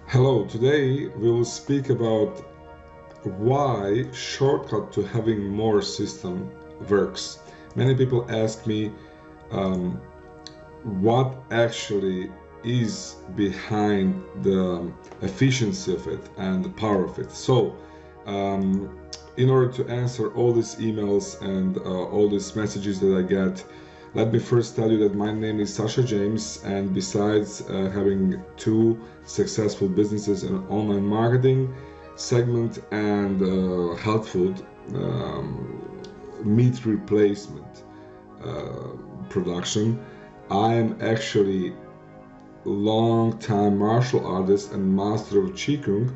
Hello, today we will speak about why shortcut to having more system works. Many people ask me um, what actually is behind the efficiency of it and the power of it. Um, in order to answer all these emails and all these messages that I get, let me first tell you that my name is Sasha James, and besides having two successful businesses in online marketing segment and health food meat replacement uh, production, I am actually long-time martial artist and master of Qigong,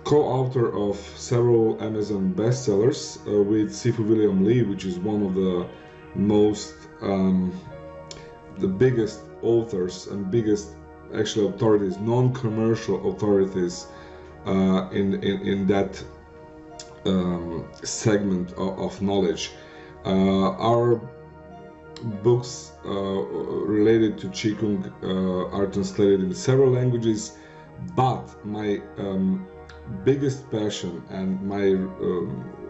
co-author of several Amazon bestsellers with Sifu William Lee, which is one of the most the biggest authors and biggest actual authorities, non-commercial authorities in that segment of knowledge. Our books related to Qigong are translated in several languages, but my biggest passion and my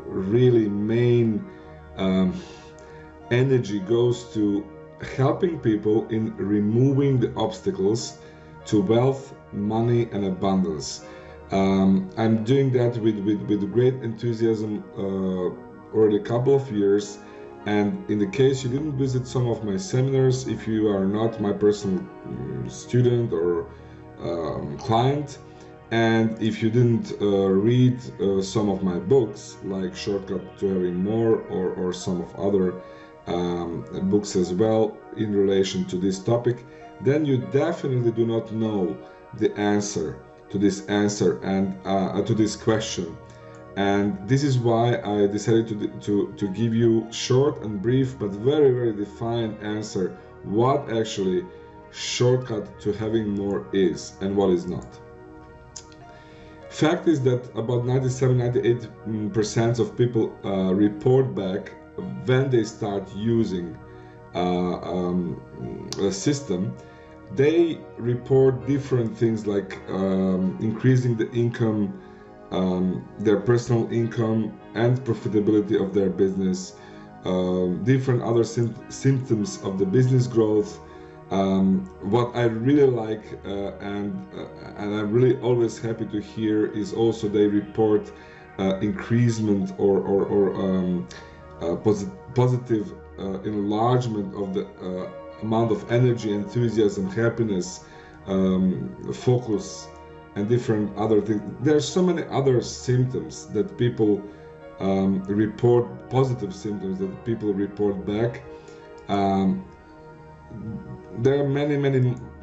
really main energy goes to helping people in removing the obstacles to wealth, money, and abundance. I'm doing that with great enthusiasm already a couple of years. And in the case you didn't visit some of my seminars, if you are not my personal student or client, and if you didn't read some of my books, like Shortcut to Having More, or some of other books as well in relation to this topic, then you definitely do not know the answer to this to this question. And this is why I decided to give you short and brief but very defined answer what actually shortcut to having more is and what is not. Fact is that about 97-98% of people report back when they start using a system. They report different things like increasing the income, their personal income and profitability of their business, different other symptoms of the business growth. What I really like and I'm really always happy to hear is also they report increasement or positive enlargement of the amount of energy, enthusiasm, happiness, focus, and different other things. There are so many other symptoms that people report, positive symptoms that people report back. There are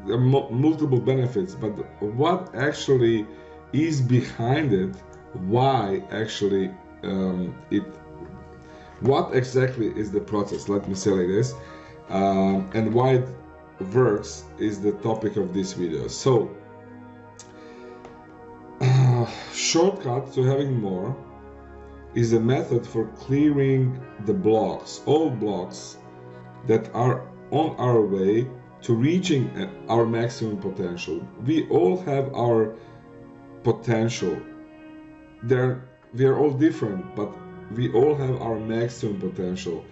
there are multiple benefits, but what actually is behind it, why actually what exactly is the process, let me say like this, and why it works is the topic of this video. So, shortcut to having more is a method for clearing the blocks, all blocks that are on our way to reaching our maximum potential. We all have our potential. We are all different, but we all have our maximum potential.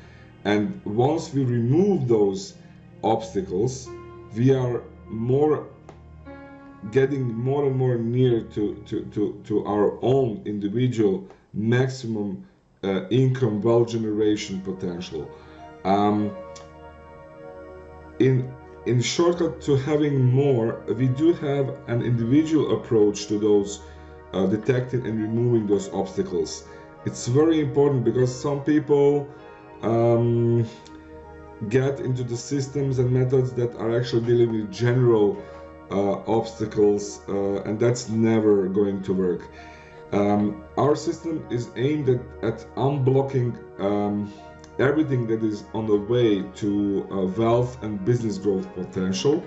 And once we remove those obstacles, we are getting more and more near to our own individual maximum income, wealth generation potential. In shortcut to having more, we do have an individual approach to those detecting and removing those obstacles. It's very important because some people get into the systems and methods that are actually dealing with general obstacles, and that's never going to work. Our system is aimed at unblocking everything that is on the way to wealth and business growth potential,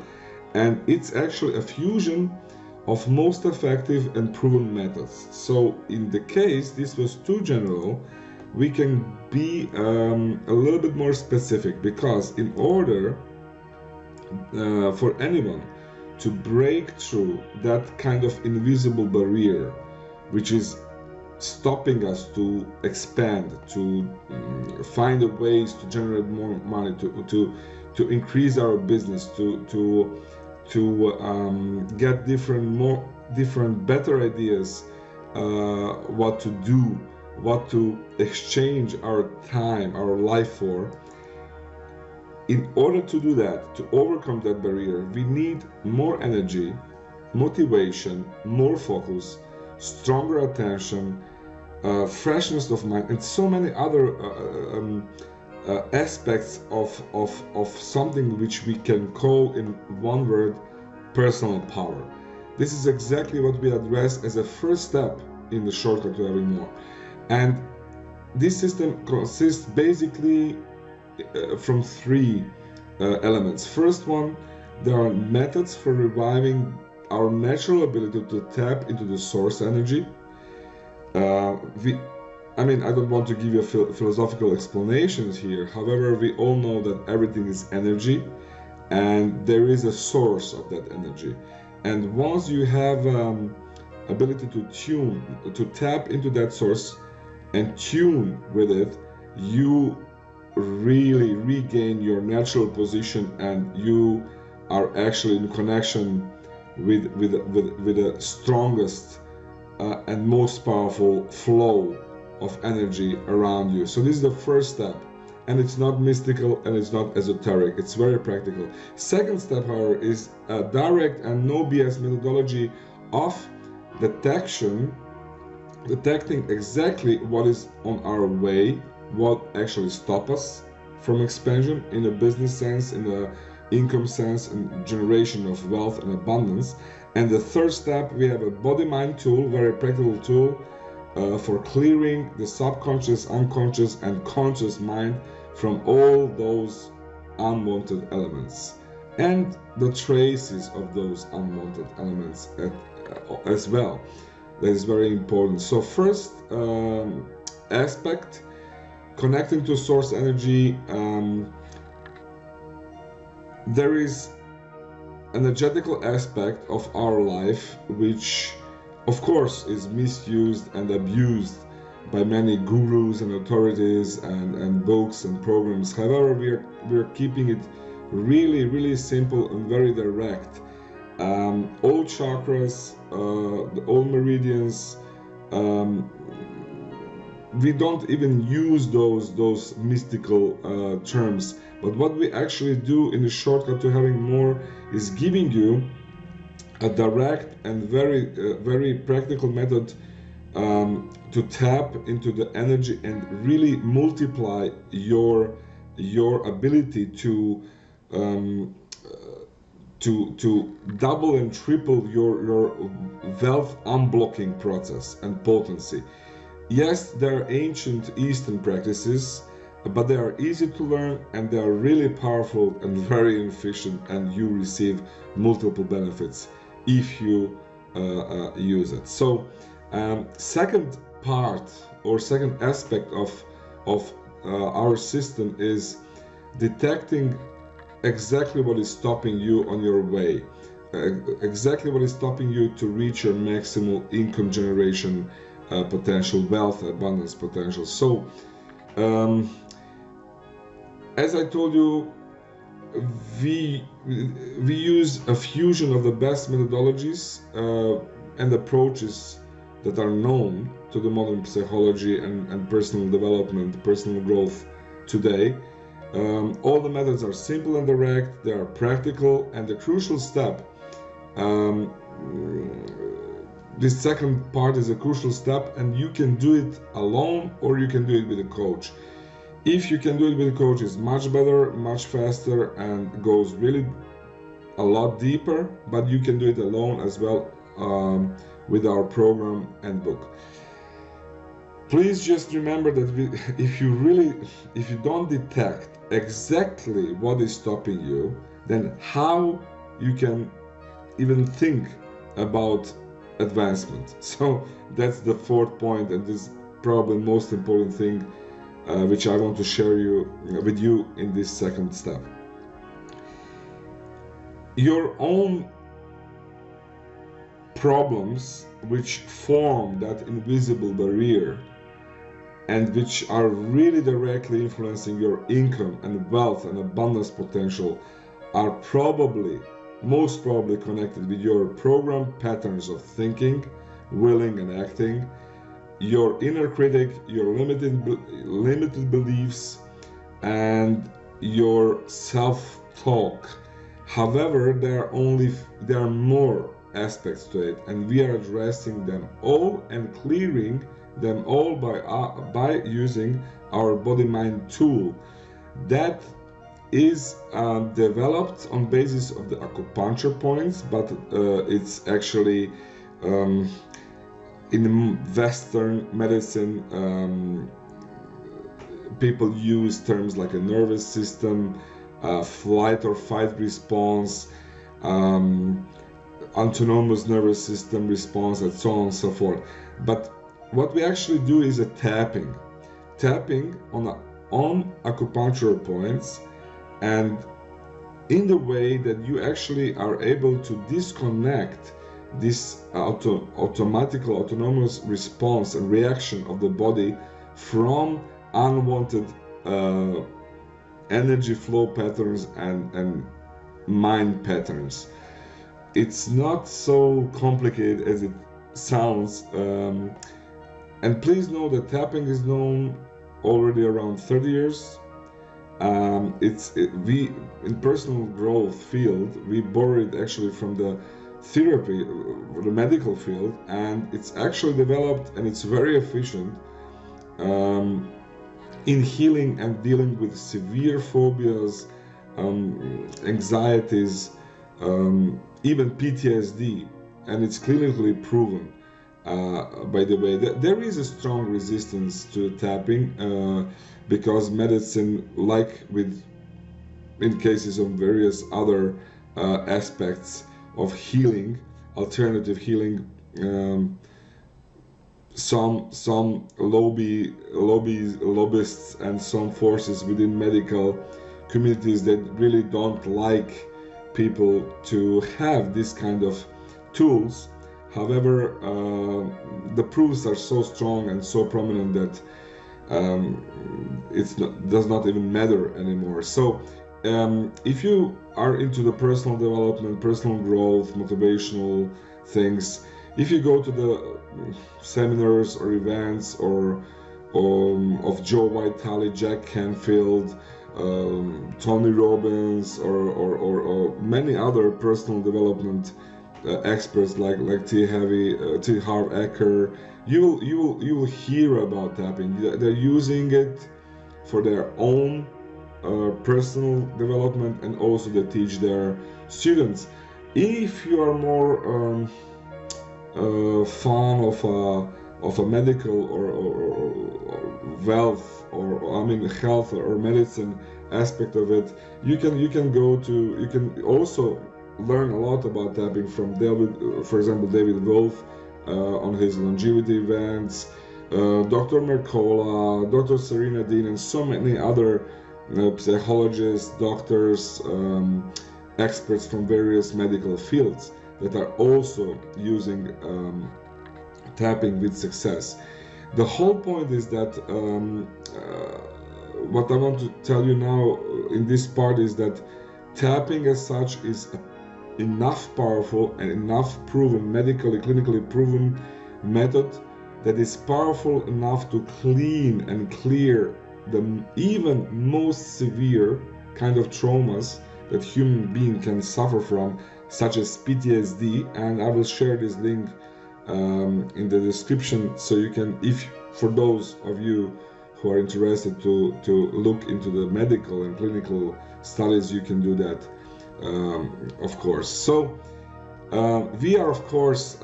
and it's actually a fusion of most effective and proven methods. So in the case this was too general, we can be a little bit more specific, because in order for anyone to break through that kind of invisible barrier which is stopping us to expand, to find ways to generate more money, to increase our business, to get different better ideas, what to do, what to exchange our time, our life for. In order to do that, to overcome that barrier, we need more energy, motivation, more focus, stronger attention, freshness of mind, and so many other aspects of something which we can call in one word personal power. This is exactly what we address as a first step in the shortcut to having more. And this system consists basically from three elements. First one, there are methods for reviving our natural ability to tap into the source energy. I don't want to give you philosophical explanations here. However, we all know that everything is energy, and there is a source of that energy. And once you have ability to tap into that source and tune with it, you really regain your natural position, and you are actually in connection with the strongest and most powerful flow of energy around you. So this is the first step, and it's not mystical and it's not esoteric, it's very practical. Second step, however, is a direct and no BS methodology of detecting exactly what is on our way, what actually stops us from expansion in a business sense, in the income sense, and generation of wealth and abundance. And the third step, we have a body-mind tool, very practical tool for clearing the subconscious, unconscious, and conscious mind from all those unwanted elements and the traces of those unwanted elements as well. That is very important. So first aspect, connecting to source energy, there is an energetical aspect of our life which of course is misused and abused by many gurus and authorities and books and programs. However, we are keeping it really simple and very direct. All chakras, all meridians, we don't even use those mystical terms, but what we actually do in the shortcut to having more is giving you a direct and very practical method to tap into the energy and really multiply your ability to double and triple your wealth unblocking process and potency. Yes, there are ancient Eastern practices, but they are easy to learn and they are really powerful and very efficient, and you receive multiple benefits if you use it. So second part or second aspect of our system is detecting exactly what is stopping you on your way, exactly what is stopping you to reach your maximal income generation potential, wealth, abundance potential. So as I told you, we use a fusion of the best methodologies and approaches that are known to the modern psychology and personal development, personal growth today. All the methods are simple and direct, they are practical, and the crucial step, this second part is a crucial step, and you can do it alone or you can do it with a coach. If you can do it with a coach, it's much better, much faster, and goes really a lot deeper, but you can do it alone as well with our program and book. Please just remember that if you don't detect exactly what is stopping you, then how you can even think about advancement. So that's the fourth point, and this is probably the most important thing which I want to share with you in this second step. Your own problems which form that invisible barrier and which are really directly influencing your income and wealth and abundance potential are probably, most probably connected with your programmed patterns of thinking, willing and acting, your inner critic, your limited beliefs, and your self-talk. However, there are more aspects to it, and we are addressing them all and clearing them all by using our body-mind tool that is developed on basis of the acupuncture points, but it's actually in Western medicine, people use terms like a nervous system, flight or fight response, autonomous nervous system response, and so on and so forth. But what we actually do is a tapping on acupuncture points, and in the way that you actually are able to disconnect this autonomous response and reaction of the body from unwanted energy flow patterns and mind patterns. It's not so complicated as it sounds, and please know that tapping is known already around 30 years. We in personal growth field, we borrowed actually from the therapy, the medical field, and it's actually developed and it's very efficient in healing and dealing with severe phobias, anxieties, even PTSD, and it's clinically proven. By the way, there is a strong resistance to tapping because medicine, like in cases of various other aspects of healing, alternative healing, some lobbyists and some forces within medical communities that really don't like people to have this kind of tools. However, the proofs are so strong and so prominent that does not even matter anymore. So if you are into the personal development, personal growth, motivational things, if you go to the seminars or events or of Joe Vitale, Jack Canfield, Tony Robbins, or many other personal development experts like T. Harv Eker, you will hear about tapping. They're using it for their own personal development, and also they teach their students. If you are more fan of a medical or wealth or health or medicine aspect of it, you can also learn a lot about tapping from for example, David Wolf on his longevity events, Dr. Mercola, Dr. Serena Dean, and so many other psychologists, doctors, experts from various medical fields that are also using tapping with success. The whole point is that what I want to tell you now in this part is that tapping as such is enough powerful and enough proven, medically, clinically proven method that is powerful enough to clean and clear the even most severe kind of traumas that human being can suffer from, such as PTSD. And I will share this link in the description, so you can, if for those of you who are interested to look into the medical and clinical studies, you can do that, of course. So we are of course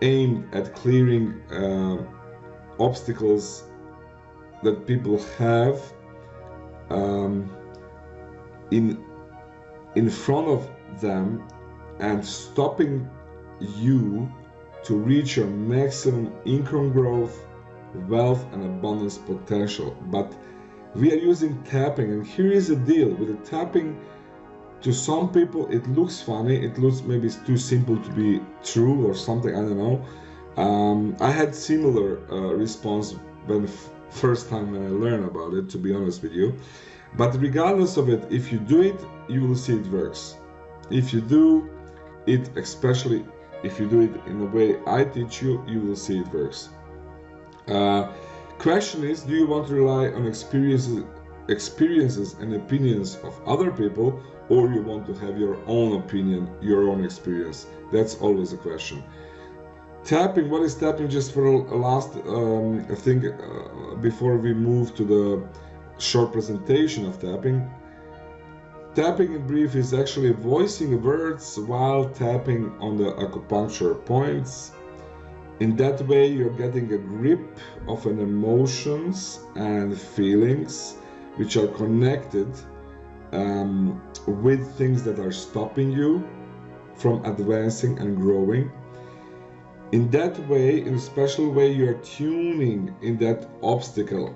aimed at clearing obstacles that people have in front of them, and stopping you to reach your maximum income growth, wealth, and abundance potential. But we are using tapping, and here is the deal with the tapping To some people it looks funny, it looks maybe it's too simple to be true or something, I don't know. I had similar response when first time when I learned about it, to be honest with you. But regardless of it, if you do it, you will see it works. If you do it, especially if you do it in the way I teach you, you will see it works. Question is, do you want to rely on experiences and opinions of other people, or you want to have your own opinion, your own experience? That's always a question. Tapping, what is tapping? Just for a last thing before we move to the short presentation of tapping. Tapping in brief is actually voicing words while tapping on the acupuncture points. In that way, you're getting a grip of an emotions and feelings which are connected with things that are stopping you from advancing and growing. In that way, in a special way, you're tuning in that obstacle,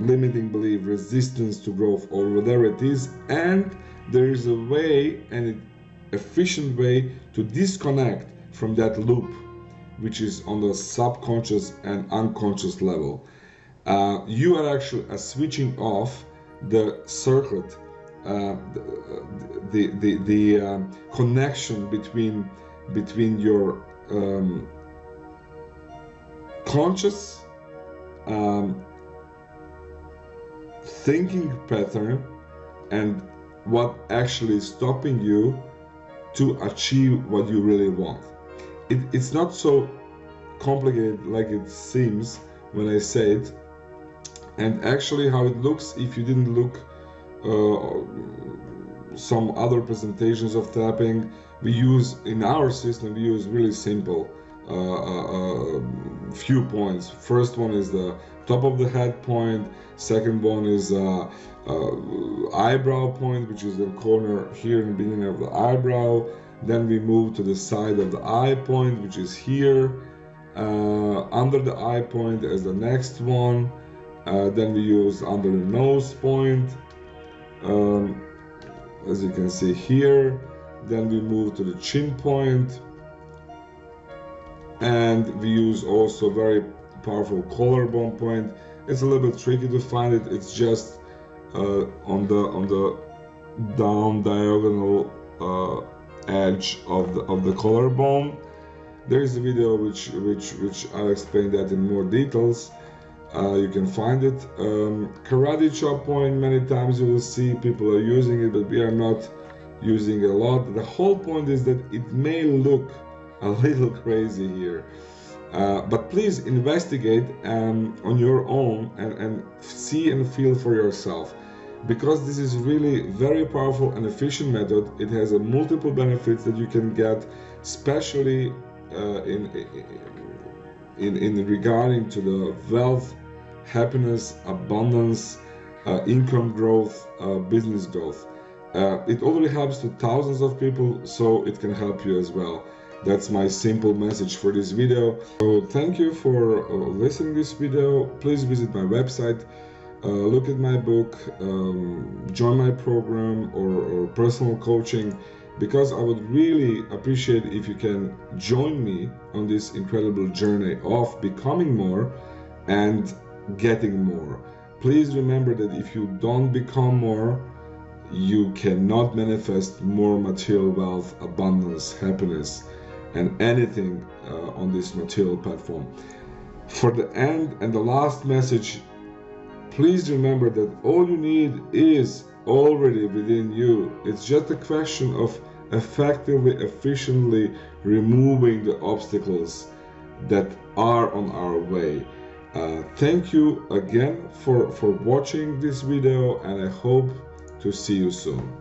limiting belief, resistance to growth, or whatever it is, and there is a way, an efficient way, to disconnect from that loop, which is on the subconscious and unconscious level. You are actually switching off the circuit, the connection between your conscious thinking pattern and what actually is stopping you to achieve what you really want. It's not so complicated like it seems when I say it, and actually how it looks, if you didn't look some other presentations of tapping, we use in our system, we use really simple few points. First one is the top of the head point, second one is eyebrow point, which is the corner here in the beginning of the eyebrow. Then we move to the side of the eye point, which is here, under the eye point as the next one. Then we use under the nose point, as you can see here. Then we move to the chin point, and we use also very powerful collarbone point. It's a little bit tricky to find it. It's just on the down diagonal edge of the collarbone. There is a video which I'll explain that in more details. You can find it. Karate chop point, many times you will see people are using it, but we are not using it a lot. The whole point is that it may look a little crazy here, but please investigate on your own and see and feel for yourself, because this is really very powerful and efficient method. It has a multiple benefits that you can get, especially in regarding to the wealth, happiness, abundance, income growth, business growth. It already helps to thousands of people, so it can help you as well. That's my simple message for this video. So thank you for listening to this video. Please visit my website, look at my book, join my program or personal coaching, because I would really appreciate if you can join me on this incredible journey of becoming more and getting more. Please remember that if you don't become more, you cannot manifest more material wealth, abundance, happiness, and anything on this material platform. For the end and the last message, please remember that all you need is already within you. It's just a question of effectively, efficiently removing the obstacles that are on our way. Thank you again for watching this video, and I hope to see you soon.